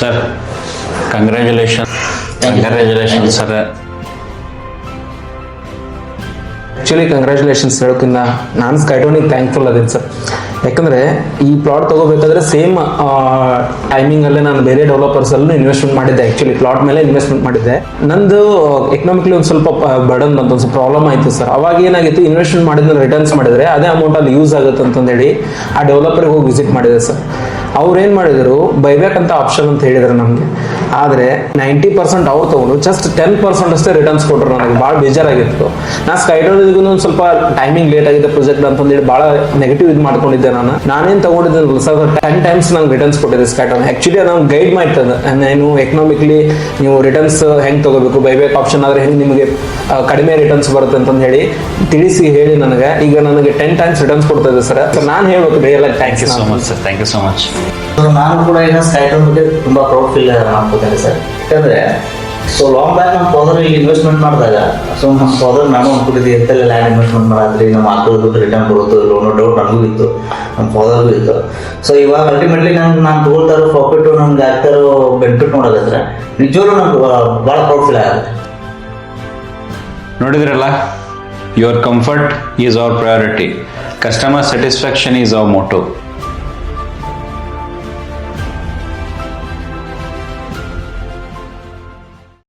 Sir congratulation sir. Actually congratulations ಹೇಳೋಕ್ಕಿಂತ ನಾನು ಸ್ಕೈಟೋನಿಗೆ ಥ್ಯಾಂಕ್ಫುಲ್ ಅದೇನು ಸರ್. ಯಾಕಂದರೆ ಈ ಪ್ಲಾಟ್ ತೊಗೋಬೇಕಾದ್ರೆ ಸೇಮ್ ಟೈಮಿಂಗಲ್ಲೇ ನಾನು ಬೇರೆ ಡೆವಲಪರ್ಸಲ್ಲೂ ಇನ್ವೆಸ್ಟ್ಮೆಂಟ್ ಮಾಡಿದ್ದೆ. ಆ್ಯಕ್ಚುಲಿ ಪ್ಲಾಟ್ ಮೇಲೆ ಇನ್ವೆಸ್ಟ್ಮೆಂಟ್ ಮಾಡಿದ್ದೆ. ನಂದು ಎಕನಾಮಿಕ್ಲಿ ಒಂದು ಸ್ವಲ್ಪ ಬರ್ಡನ್ ಬಂತು, ಒಂದು ಸ್ವಲ್ಪ ಪ್ರಾಬ್ಲಮ್ ಆಯಿತು ಸರ್. ಅವಾಗ ಏನಾಗಿತ್ತು, ಇನ್ವೆಸ್ಟ್ಮೆಂಟ್ ಮಾಡಿದ್ರೆ ರಿಟರ್ನ್ಸ್ ಮಾಡಿದರೆ ಅದೇ ಅಮೌಂಟ್ ಅಲ್ಲಿ ಯೂಸ್ ಆಗುತ್ತೆ ಅಂತಂದೇಳಿ ಆ ಡೆವಲಪರ್ಗೆ ಹೋಗಿ ವಿಸಿಟ್ ಮಾಡಿದೆ ಸರ್. ಅವ್ರು ಏನು ಮಾಡಿದರು, ಬೈಬ್ಯಾಕ್ ಅಂತ ಆಪ್ಷನ್ ಅಂತ ಹೇಳಿದ್ರು ನಮಗೆ. ಆದರೆ 90% ಅವ್ರು ತೊಗೊಂಡು ಜಸ್ಟ್ 10% ಅಷ್ಟೇ ರಿಟರ್ನ್ಸ್ ಕೊಟ್ಟರು. ನನಗೆ ಭಾಳ ಬೇಜಾರಾಗಿತ್ತು. ನಾನು ಸ್ಕೈಟೋನಿಗೂ ಒಂದು ಸ್ವಲ್ಪ ಟೈಮಿಂಗ್ ಲೇಟ್ ಆಗಿದೆ ಪ್ರಾಜೆಕ್ಟ್ ಅಂತಂದೇಳಿ ಭಾಳ ನೆಗೆಟಿವ್ ಇದು ಮಾಡ್ಕೊಂಡಿದ್ದೆ. ನಾನೇನು ತಗೊಂಡಿದ್ದೆ ಸರ್, 10 ಟೈಮ್ಸ್ ನಂಗೆ ರಿಟರ್ನ್ಸ್ ಕೊಟ್ಟಿದ್ದೆ ಸ್ಕೈಟೋನ್. ಆ್ಯಕ್ಚುಲಿ ಅದು ನಂಗೆ ಗೈಡ್ ಮಾಡ್ತದೆ, ಏನು ಎಕನಾಮಿಕ್ಲಿ ನೀವು ರಿಟರ್ನ್ಸ್ ಹೆಂಗೆ ತೊಗೋಬೇಕು, ಬೈಬ್ಯಾಕ್ ಆಪ್ಷನ್ ಆದರೆ ಹೆಂಗೆ ನಿಮಗೆ ಕಡಿಮೆ ರಿಟರ್ನ್ಸ್ ಬರುತ್ತೆ ಅಂತಂದು ಹೇಳಿ ತಿಳಿಸಿ ಹೇಳಿ ನನಗೆ ಈಗ ನನಗೆ 10 ಟೈಮ್ಸ್ ರಿಟರ್ನ್ಸ್ ಕೊಡ್ತಾ ಇದೆ ಸರ್. ನಾನು ಹೇಳ್ಬೇಕು ರಿಯಲ್ ಆಗಿ thank you so much sir. Thank you so much. ನಾನು ಕೂಡ ಈಗ ಸ್ಕೈಟೋನ್ ಬಗ್ಗೆ ತುಂಬ ಪ್ರೌಡ್ ಫೀಲ್ ಮಾಡ್ಕೋತೇನೆ ಸರ್. ಯಾಕಂದರೆ ಸೊ ಲಾಂಗ್ ಬ್ಯಾಕ್ ನಮ್ಮ ಫಾದರ್ ಇಲ್ಲಿ ಇನ್ವೆಸ್ಟ್ಮೆಂಟ್ ಮಾಡಿದಾಗ ಸೊ ನಮ್ಮ ಫಾದರ್ ನಾನು ಅಂದ್ಕೊಂಡಿದ್ದೆ ಎಂತೆಲ್ಲ ಲ್ಯಾಂಡ್ ಇನ್ವೆಸ್ಟ್ಮೆಂಟ್ ಮಾಡಾದ್ರಿ ನಮ್ಮ ಮಕ್ಕಳು ದುಡ್ಡು ರಿಟರ್ನ್ ಬರುತ್ತೋ ಅನ್ನೋ ಡೌಟ್ ನನಗೂ ಇತ್ತು, ನಮ್ಮ ಫಾದರ್ಗೂ ಇತ್ತು. ಸೊ ಇವಾಗ ಅಲ್ಟಿಮೇಟ್ಲಿ ನಾನು ತಗೊಳ್ತಾ ಇರೋ ಪ್ರಾಫಿಟ್ ನಮ್ಗೆ ಆಗ್ತಾ ಇರೋ ಬೆನಿಫಿಟ್ ನೋಡೋದಾದ್ರೆ ನಿಜವಾಗ್ಲೂ ನಂಗೆ ಭಾಳ ಪ್ರೌಡ್ ಫೀಲ್ ಆಗುತ್ತೆ. ನೋಡಿದ್ರಲ್ಲ, your comfort is our priority, customer satisfaction is our Moto.